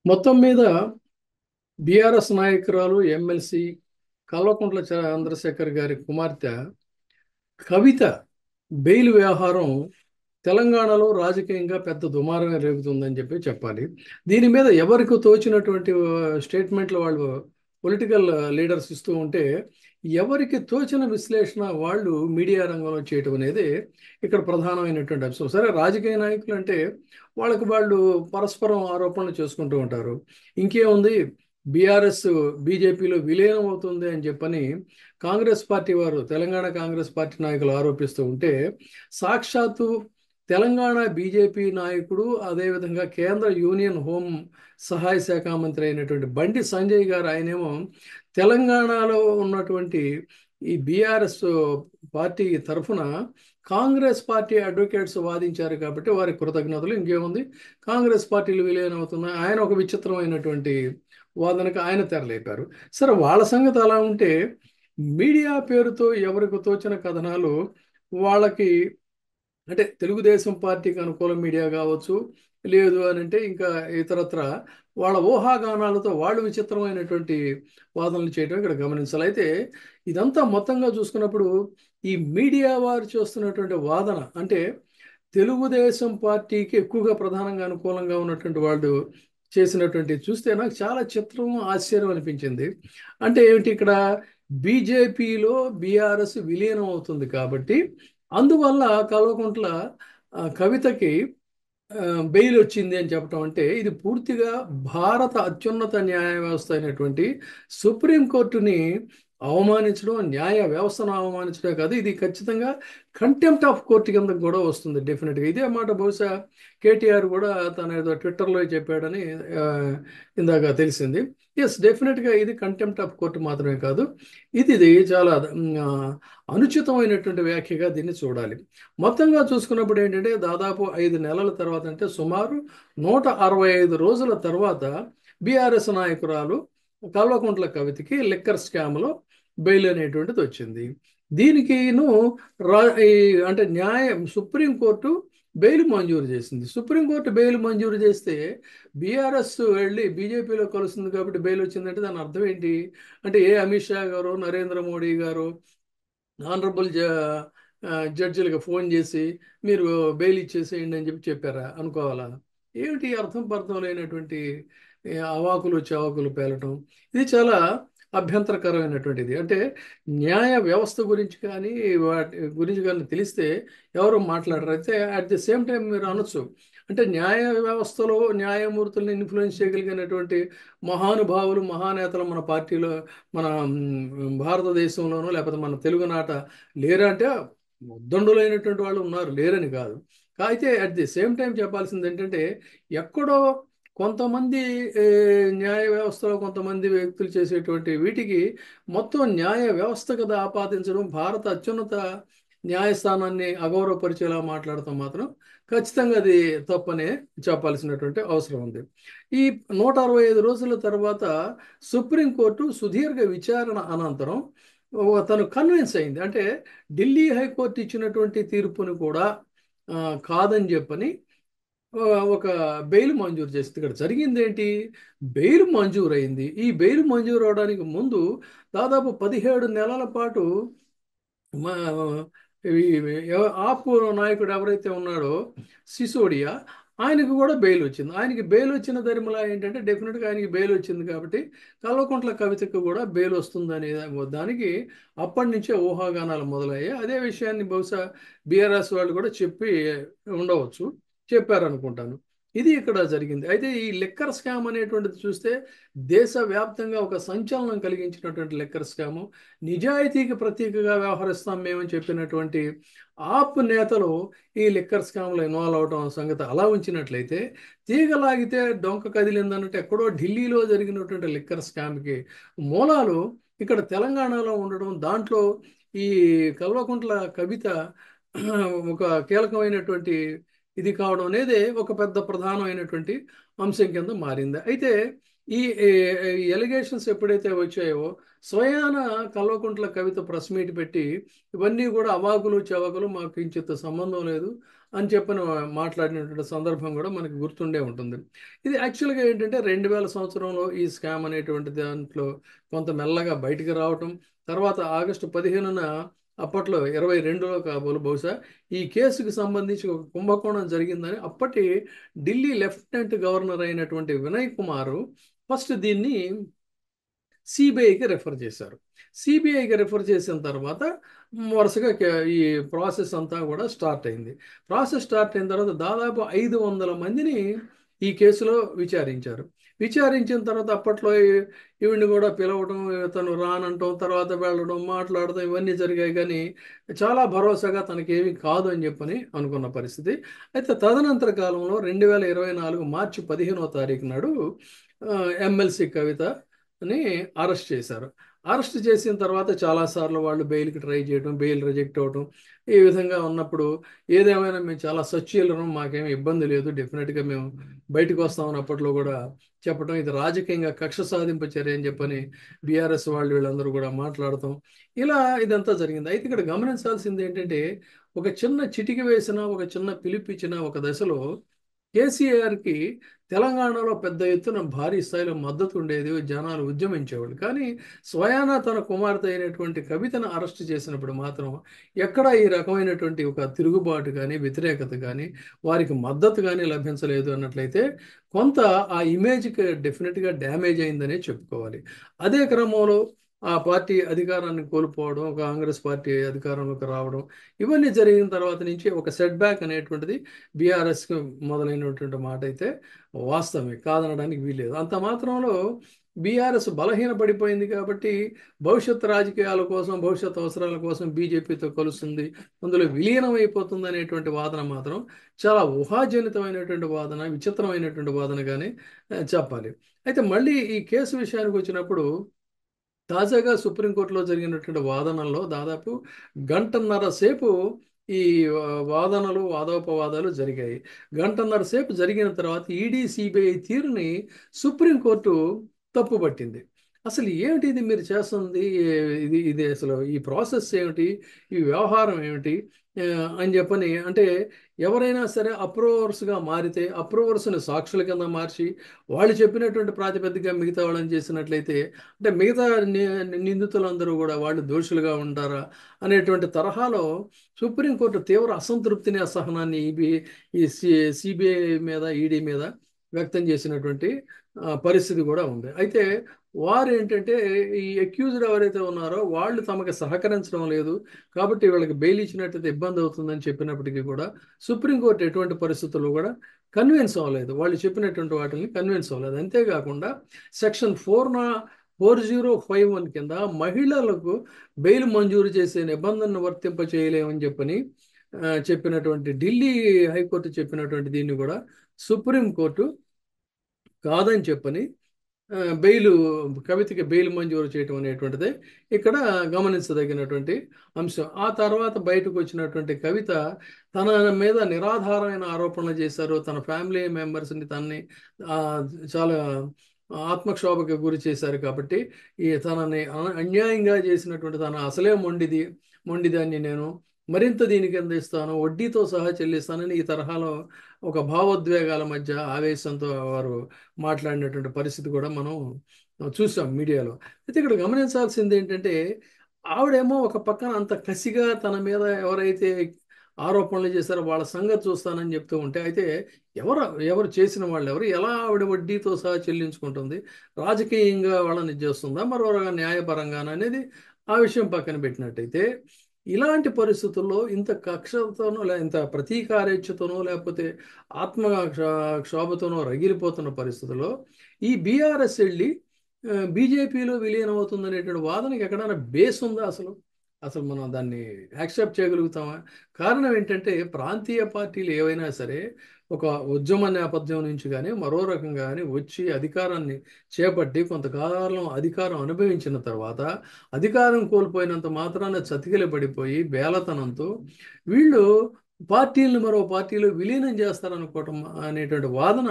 మొత్తం మీద బీఆర్ఎస్ నాయకురాలు ఎమ్మెల్సీ కల్వకుంట్ల చంద్రశేఖర్ గారి కుమార్తె కవిత బెయిల్ వ్యవహారం తెలంగాణలో రాజకీయంగా పెద్ద దుమారమే రేగుతుందని చెప్పాలి. దీని మీద ఎవరికి తోచినటువంటి స్టేట్మెంట్లు వాళ్ళు పొలిటికల్ లీడర్స్ ఇస్తూ ఉంటే, ఎవరికి తోచిన విశ్లేషణ వాళ్ళు మీడియా రంగంలో చేయటం అనేది ఇక్కడ ప్రధానమైనటువంటి అంశం. సరే, రాజకీయ నాయకులు అంటే వాళ్ళు పరస్పరం ఆరోపణలు చేసుకుంటూ ఉంటారు. ఇంకేముంది, బీఆర్ఎస్ బీజేపీలో విలీనం అవుతుంది అని చెప్పని కాంగ్రెస్ పార్టీ వారు, తెలంగాణ కాంగ్రెస్ పార్టీ నాయకులు ఆరోపిస్తూ ఉంటే, సాక్షాత్తు తెలంగాణ బీజేపీ నాయకుడు, అదేవిధంగా కేంద్ర యూనియన్ హోం సహాయ శాఖ మంత్రి అయినటువంటి బండి సంజయ్ గారు, ఆయనేమో తెలంగాణలో ఉన్నటువంటి ఈ బీఆర్ఎస్ పార్టీ తరఫున కాంగ్రెస్ పార్టీ అడ్వకేట్స్ వాదించారు కాబట్టి వారి కృతజ్ఞతలు. ఇంకేముంది, కాంగ్రెస్ పార్టీలు విలీనం అవుతున్నాయి, ఆయన ఒక విచిత్రమైనటువంటి వాదనకు ఆయన తెరలేపారు. సరే, వాళ్ళ సంగతి అలా ఉంటే, మీడియా పేరుతో ఎవరికి తోచిన కథనాలు వాళ్ళకి, అంటే తెలుగుదేశం పార్టీకి అనుకూల మీడియా కావచ్చు, లేదు అని అంటే ఇంకా ఇతరత్ర వాళ్ళ ఊహాగానాలతో వాళ్ళు విచిత్రమైనటువంటి వాదనలు చేయడం ఇక్కడ గమనించాలి. అయితే ఇదంతా మొత్తంగా చూసుకున్నప్పుడు ఈ మీడియా వారు చేస్తున్నటువంటి వాదన అంటే తెలుగుదేశం పార్టీకి ఎక్కువగా ప్రధానంగా అనుకూలంగా ఉన్నటువంటి వాళ్ళు చేసినటువంటి చూస్తే నాకు చాలా చిత్రం, ఆశ్చర్యం అనిపించింది. అంటే ఏమిటి, ఇక్కడ బీజేపీలో బీఆర్ఎస్ విలీనం అవుతుంది కాబట్టి అందువల్ల కల్వకుంట్ల కవితకి ఆ, బెయిల్ వచ్చింది అని చెప్పడం అంటే, ఇది పూర్తిగా భారత అత్యున్నత న్యాయ వ్యవస్థ అయినటువంటి సుప్రీంకోర్టుని అవమానించడం, న్యాయ వ్యవస్థను అవమానించడం కాదు, ఇది ఖచ్చితంగా కంటెంప్ట్ ఆఫ్ కోర్టు కింద కూడా వస్తుంది డెఫినెట్గా. ఇదే మాట బహుశా కేటీఆర్ కూడా తన ఏదో ట్విట్టర్లో చెప్పాడని ఆ, ఇందాక తెలిసింది. ఎస్, డెఫినెట్గా ఇది కంటెంప్ట్ ఆఫ్ కోర్టు మాత్రమే కాదు, ఇది చాలా అనుచితమైనటువంటి వ్యాఖ్యగా దీన్ని చూడాలి. మొత్తంగా చూసుకున్నప్పుడు ఏంటంటే, దాదాపు 5 నెలల తర్వాత, అంటే సుమారు 165 రోజుల తర్వాత బీఆర్ఎస్ నాయకురాలు కల్వకుంట్ల కవితకి లిక్కర్ స్కామ్లో బెయిల్ అనేటువంటిది వచ్చింది. దీనికిను రా ఈ అంటే సుప్రీంకోర్టు బెయిల్ మంజూరు చేసింది. సుప్రీంకోర్టు బెయిల్ మంజూరు చేస్తే బీఆర్ఎస్ వెళ్ళి బీజేపీలో కలుస్తుంది కాబట్టి బెయిల్ వచ్చిందంటే దాని అర్థం ఏంటి? అంటే అమిత్ షా గారు, నరేంద్ర మోడీ గారు ఆనరబుల్ జడ్జిలకు ఫోన్ చేసి మీరు బెయిల్ ఇచ్చేసేయండి అని చెప్పారా అనుకోవాలా? ఏమిటి అర్థం పర్థం లేనటువంటి అవాకులు చవాకులు పేలటం, ఇది చాలా అభ్యంతరకరమైనటువంటిది. అంటే న్యాయ వ్యవస్థ గురించి కానీ వాటి గురించి కానీ తెలిస్తే ఎవరు మాట్లాడరు. అయితే అట్ ది సేమ్ టైం మీరు అనొచ్చు, అంటే న్యాయ వ్యవస్థలో న్యాయమూర్తుల్ని ఇన్ఫ్లుయెన్స్ చేయగలిగినటువంటి మహానుభావులు, మహానేతలు మన పార్టీలో, మన భారతదేశంలోనూ లేకపోతే మన తెలుగునాట లేరా అంటే, ఉద్దండులైనటువంటి వాళ్ళు ఉన్నారు, లేరని కాదు. అయితే అట్ ది సేమ్ టైం చెప్పాల్సింది ఏంటంటే, ఎక్కడో కొంతమంది ఏ, న్యాయ వ్యవస్థలో కొంతమంది వ్యక్తులు చేసేటువంటి వీటికి మొత్తం న్యాయ వ్యవస్థ కదా ఆపాదించడం, భారత అత్యున్నత న్యాయస్థానాన్ని అగౌరవపరిచేలా మాట్లాడటం మాత్రం ఖచ్చితంగా అది తప్పనే చెప్పాల్సినటువంటి అవసరం ఉంది. ఈ 165 రోజుల తర్వాత సుప్రీంకోర్టు సుదీర్ఘ విచారణ అనంతరం తను కన్విన్స్ అయింది. అంటే ఢిల్లీ హైకోర్టు ఇచ్చినటువంటి తీర్పుని కూడా ఆ, కాదని చెప్పని ఆ, ఒక బెయిల్ మంజూరు చేసింది. ఇక్కడ జరిగింది ఏంటి, బెయిల్ మంజూరు అయింది. ఈ బెయిల్ మంజూరు అవడానికి ముందు దాదాపు 17 నెలల పాటు మా ఆప్ నాయకుడు ఎవరైతే ఉన్నాడో సిసోడియా, ఆయనకు కూడా బెయిల్ వచ్చింది. ఆయనకి బెయిల్ వచ్చిన ధర్మలా ఏంటంటే, డెఫినెట్గా ఆయనకి బెయిల్ వచ్చింది కాబట్టి కల్వకుంట్ల కవితకు కూడా బెయిల్ వస్తుందనే దానికి అప్పటి నుంచే ఊహాగానాలు మొదలయ్యాయి. అదే విషయాన్ని బహుశా బీఆర్ఎస్ వాళ్ళు కూడా చెప్పి ఉండవచ్చు, చెప్పారనుకుంటాను. ఇది ఇక్కడ జరిగింది. అయితే ఈ లిక్కర్ స్కామ్ అనేటువంటిది చూస్తే దేశవ్యాప్తంగా ఒక సంచలనం కలిగించినటువంటి లిక్కర్ స్కాము, నిజాయితీకి ప్రతీకగా వ్యవహరిస్తాం మేమని చెప్పినటువంటి ఆప్ నేతలు ఈ లిక్కర్ స్కామ్లో ఇన్వాల్వ్ అవడం సంగతి అలా ఉంచినట్లయితే, తీగలాగితే డొంక కదిలిందన్నట్టు ఎక్కడో ఢిల్లీలో జరిగినటువంటి లిక్కర్ స్కామ్కి మూలాలు ఇక్కడ తెలంగాణలో ఉండడం, దాంట్లో ఈ కల్వకుంట్ల కవిత ఒక కీలకమైనటువంటి ఇది కావడం అనేది ఒక పెద్ద ప్రధానమైనటువంటి అంశం కింద మారింది. అయితే ఈ ఎలిగేషన్స్ ఎప్పుడైతే వచ్చాయో, స్వయాన కల్వకుంట్ల కవిత ప్రెస్ మీట్ పెట్టి ఇవన్నీ కూడా అవాకులు చవాకులు, మాకు ఇంచెత్త సంబంధం లేదు, అని చెప్పని మాట్లాడినటువంటి సందర్భం కూడా మనకి గుర్తుండే ఉంటుంది. ఇది యాక్చువల్గా ఏంటంటే 2000 సంవత్సరంలో ఈ స్కామ్ అనేటువంటి దాంట్లో కొంత మెల్లగా బయటికి రావటం, తర్వాత ఆగస్టు 15న అప్పట్లో 22లో కాబోలు బహుశా ఈ కేసుకు సంబంధించి ఒక కుంభకోణం జరిగిందని అప్పటి ఢిల్లీ లెఫ్టినెంట్ గవర్నర్ అయినటువంటి వినయ్ కుమార్ ఫస్ట్ దీన్ని సిబిఐకి రెఫర్ చేశారు. సిబిఐకి రెఫర్ చేసిన తర్వాత వరుసగా ఈ ప్రాసెస్ అంతా కూడా స్టార్ట్ అయింది. ప్రాసెస్ స్టార్ట్ అయిన తర్వాత దాదాపు 500 మందిని ఈ కేసులో విచారించారు. విచారించిన తర్వాత అప్పట్లో ఈవిడ్ని కూడా పిలవడం, తను రానంటాం, తర్వాత వెళ్ళడం, మాట్లాడడం ఇవన్నీ జరిగాయి. కానీ చాలా భరోసాగా తనకేమీ కాదు అని చెప్పని అనుకున్న పరిస్థితి. అయితే తదనంతర కాలంలో 2024 మార్చి 15వ తారీఖు నాడు ఎమ్మెల్సీ కవితని అరెస్ట్ చేశారు. అరెస్ట్ చేసిన తర్వాత చాలాసార్లు వాళ్ళు బెయిల్కి ట్రై చేయడం, బెయిల్ రిజెక్ట్ అవ్వడం, ఈ విధంగా ఉన్నప్పుడు ఏదేమైనా మేము చాలా సచ్యులరం, మాకేమీ ఇబ్బంది లేదు, డెఫినెట్గా మేము బయటకు వస్తామని అప్పట్లో కూడా చెప్పడం, ఇది రాజకీయంగా కక్ష సాధింపు చర్య అని చెప్పని బీఆర్ఎస్ వాళ్ళు వీళ్ళందరూ కూడా మాట్లాడతాం, ఇలా ఇదంతా జరిగింది. అయితే ఇక్కడ గమనించాల్సింది ఏంటంటే ఒక చిన్న చిటికి వేసిన, ఒక చిన్న పిలిపించిన ఒక దశలో కేసీఆర్కి తెలంగాణలో పెద్ద ఎత్తున భారీ స్థాయిలో మద్దతు ఉండేది, జనాలు ఉద్యమించేవాళ్ళు. కానీ స్వయానా తన కుమార్తె అయినటువంటి కవితను అరెస్ట్ చేసినప్పుడు మాత్రం ఎక్కడా ఈ రకమైనటువంటి ఒక తిరుగుబాటు కానీ, వ్యతిరేకత కానీ, వారికి మద్దతు కానీ లభించలేదు అన్నట్లయితే కొంత ఆ ఇమేజ్కి డెఫినెట్గా డ్యామేజ్ అయిందనే చెప్పుకోవాలి. అదే క్రమంలో ఆ పార్టీ అధికారాన్ని కోల్పోవడం, కాంగ్రెస్ పార్టీ అధికారంలోకి రావడం, ఇవన్నీ జరిగిన తర్వాత నుంచి ఒక సెట్ బ్యాక్ అనేటువంటిది బీఆర్ఎస్కి మొదలైనటువంటి మాట అయితే వాస్తవమే, కాదనడానికి వీల్లేదు. అంత మాత్రంలో బీఆర్ఎస్ బలహీన పడిపోయింది కాబట్టి భవిష్యత్ రాజకీయాల కోసం, భవిష్యత్ అవసరాల కోసం బీజేపీతో కలుస్తుంది, అందులో విలీనం అయిపోతుంది అనేటువంటి వాదన మాత్రం చాలా ఊహాజనితమైనటువంటి వాదన, విచిత్రమైనటువంటి వాదనగానే చెప్పాలి. అయితే మళ్ళీ ఈ కేసు విషయానికి వచ్చినప్పుడు తాజాగా సుప్రీంకోర్టులో జరిగినటువంటి వాదనల్లో దాదాపు గంటన్నర సేపు ఈ వాదనలు, వాదోపవాదాలు జరిగాయి. గంటన్నర సేపు జరిగిన తర్వాత ఈడీ, సిబిఐ తీరుని సుప్రీంకోర్టు తప్పుపట్టింది. అసలు ఏమిటి ఇది మీరు చేస్తుంది, ఇది ఇది అసలు ఈ ప్రాసెస్ ఏమిటి, ఈ వ్యవహారం ఏమిటి అని చెప్పని, అంటే ఎవరైనా సరే అప్రూవర్స్గా మారితే అప్రూవర్స్ని సాక్షుల కింద మార్చి వాళ్ళు చెప్పినటువంటి ప్రాతిపదికగా మిగతా వాళ్ళని చేసినట్లయితే అంటే మిగతా నిందితులందరూ కూడా వాళ్ళు దోషులుగా ఉంటారా అనేటువంటి తరహాలో సుప్రీంకోర్టు తీవ్ర అసంతృప్తిని, అసహనాన్ని ఈ సిబిఐ మీద, ఈడీ మీద వ్యక్తం చేసినటువంటి పరిస్థితి కూడా ఉంది. అయితే వారు ఏంటంటే ఈ అక్యూజ్డ్ ఎవరైతే ఉన్నారో వాళ్ళు తమకు సహకరించడం లేదు కాబట్టి వీళ్ళకి బెయిల్ ఇచ్చినట్టయితే ఇబ్బంది అవుతుందని చెప్పినప్పటికీ కూడా సుప్రీంకోర్టు ఎటువంటి పరిస్థితుల్లో కూడా కన్విన్స్ అవ్వలేదు, వాళ్ళు చెప్పినటువంటి వాటిని కన్విన్స్ అవ్వలేదు. అంతేకాకుండా సెక్షన్ 4051 కింద మహిళలకు బెయిల్ మంజూరు చేసే నిబంధనను వర్తింప చేయలేమని చెప్పినటువంటి ఢిల్లీ హైకోర్టు చెప్పినటువంటి దీన్ని కూడా సుప్రీంకోర్టు కాదని చెప్పని కవితకి బెయిల్ మంజూరు చేయటం అనేటువంటిది ఇక్కడ గమనించదగినటువంటి అంశం. ఆ తర్వాత బయటకు వచ్చినటువంటి కవిత తన మీద నిరాధారమైన ఆరోపణలు చేశారు, తన ఫ్యామిలీ మెంబర్స్ని తనని చాలా ఆత్మక్షోభకు గురి చేశారు కాబట్టి తనని అన్యాయంగా చేసినటువంటి తన అసలే మొండిదాన్ని నేను మరింత దీనికి అందిస్తాను, వడ్డీతో సహా చెల్లిస్తానని ఈ తరహాలో ఒక భావోద్వేగాల మధ్య ఆవేశంతో వారు మాట్లాడినటువంటి పరిస్థితి కూడా మనం చూసాం మీడియాలో. అయితే ఇక్కడ గమనించాల్సింది ఏంటంటే ఆవిడేమో ఒక పక్కన అంత కసిగా తన మీద ఎవరైతే ఆరోపణలు చేశారో వాళ్ళ సంగతి చూస్తానని చెప్తూ ఉంటే, అయితే ఎవరు చేసిన వాళ్ళు ఎవరు, ఎలా ఆవిడ వడ్డీతో సహా చెల్లించుకుంటుంది, రాజకీయంగా వాళ్ళని చేస్తుందా, మరో న్యాయపరంగా అనేది ఆ విషయం పక్కన పెట్టినట్టయితే ఇలాంటి పరిస్థితుల్లో ఇంత కక్షతోనో ఇంత ప్రతీకారేచ్ఛతోనో లేకపోతే క్షోభతోనో రగిలిపోతున్న పరిస్థితుల్లో ఈ బీఆర్ఎస్ వెళ్ళి బీజేపీలో విలీనం అవుతుందనేటువంటి వాదనకి ఎక్కడైనా బేస్ ఉందా అసలు మనం దాన్ని యాక్సెప్ట్ చేయగలుగుతామా? కారణం ఏంటంటే ప్రాంతీయ పార్టీలు ఏవైనా సరే ఒక ఉద్యమ నేపథ్యం నుంచి కానీ మరో రకంగా కానీ వచ్చి అధికారాన్ని చేపట్టి కొంతకాలం అధికారం అనుభవించిన తర్వాత అధికారం కోల్పోయినంత మాత్రాన చతికిల పడిపోయి బేలతనంతో వీళ్ళు పార్టీలను మరో పార్టీలో విలీనం చేస్తారనుకోవటం అనేటువంటి వాదన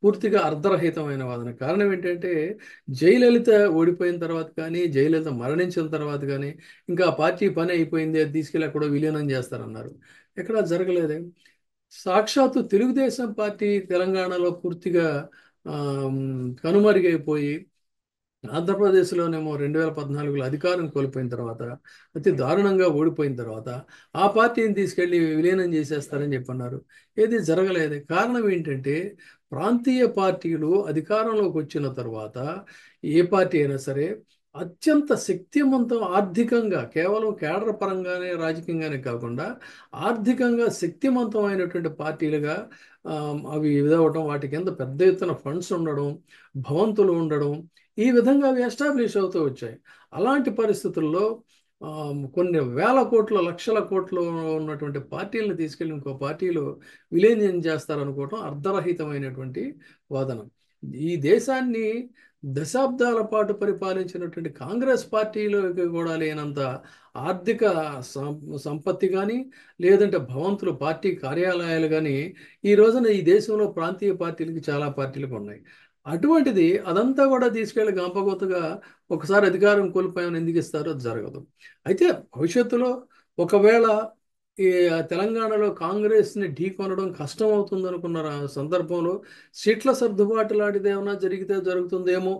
పూర్తిగా అర్ధరహితమైన వాదన. కారణం ఏంటంటే జయలలిత ఓడిపోయిన తర్వాత కానీ, జయలలిత మరణించిన తర్వాత కానీ ఇంకా పార్టీ పని అయిపోయింది, అది తీసుకెళ్ళి అక్కడ విలీనం చేస్తారన్నారు, ఎక్కడా జరగలేదే. సాక్షాత్తు తెలుగుదేశం పార్టీ తెలంగాణలో పూర్తిగా ఆమ్, కనుమరుగైపోయి ఆంధ్రప్రదేశ్లోనేమో 2014లో అధికారం కోల్పోయిన తర్వాత అతి దారుణంగా ఓడిపోయిన తర్వాత ఆ పార్టీని తీసుకెళ్లి విలీనం చేసేస్తారని చెప్పన్నారు. ఏది జరగలేదు. కారణం ఏంటంటే ప్రాంతీయ పార్టీలు అధికారంలోకి వచ్చిన తర్వాత ఏ పార్టీ అయినా సరే అత్యంత శక్తివంతం ఆర్థికంగా, కేవలం కేడర్ పరంగానే రాజకీయంగానే కాకుండా ఆర్థికంగా శక్తివంతమైనటువంటి పార్టీలుగా అవి ఇదవటం, వాటి కింద పెద్ద ఎత్తున ఫండ్స్ ఉండడం, భవంతులు ఉండడం, ఈ విధంగా అవి ఎస్టాబ్లిష్ అవుతూ వచ్చాయి. అలాంటి పరిస్థితుల్లో కొన్ని వేల కోట్లు, లక్షల కోట్లు ఉన్నటువంటి పార్టీలను తీసుకెళ్ళి ఇంకో పార్టీలో విలీనం చేస్తారనుకోవటం అర్ధరహితమైనటువంటి వాదన. ఈ దేశాన్ని దశాబ్దాల పాటు పరిపాలించినటువంటి కాంగ్రెస్ పార్టీలోకి కూడా లేనంత ఆర్థిక సంపత్తి కానీ, లేదంటే భవంతులు, పార్టీ కార్యాలయాలు కానీ ఈ రోజున ఈ దేశంలో ప్రాంతీయ పార్టీలకి, చాలా పార్టీలకు ఉన్నాయి. అటువంటిది అదంతా కూడా తీసుకెళ్లి గంపగొత్తగా ఒకసారి అధికారం కోల్పోయామని ఎందుకు ఇస్తారో అది జరగదు. అయితే భవిష్యత్తులో ఒకవేళ ఈ తెలంగాణలో కాంగ్రెస్ని ఢీకొనడం కష్టం అవుతుంది అనుకున్న సందర్భంలో సీట్ల సర్దుబాటు లాంటిది ఏమైనా జరిగితే జరుగుతుందేమో,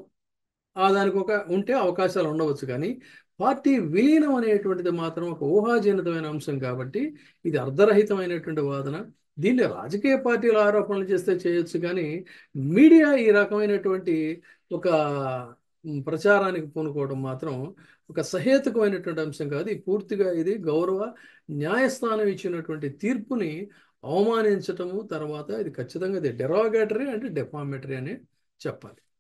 దానికి ఉంటే అవకాశాలు ఉండవచ్చు. కానీ పార్టీ విలీనం అనేటువంటిది మాత్రం ఒక ఊహాజనితమైన అంశం కాబట్టి ఇది అర్ధరహితమైనటువంటి వాదన. దీన్ని రాజకీయ పార్టీలు ఆరోపణలు చేస్తే చేయొచ్చు, కానీ మీడియా ఈ రకమైనటువంటి ఒక ప్రచారానికి పూనుకోవడం మాత్రం ఒక సహేతుకమైనటువంటి అంశం కాదు. ఇది పూర్తిగా ఇది గౌరవ న్యాయస్థానం ఇచ్చినటువంటి తీర్పుని అవమానించటము. తర్వాత ఇది ఖచ్చితంగా ఇది డెరోగేటరీ అంటే డెఫామేటరీ అని చెప్పాలి.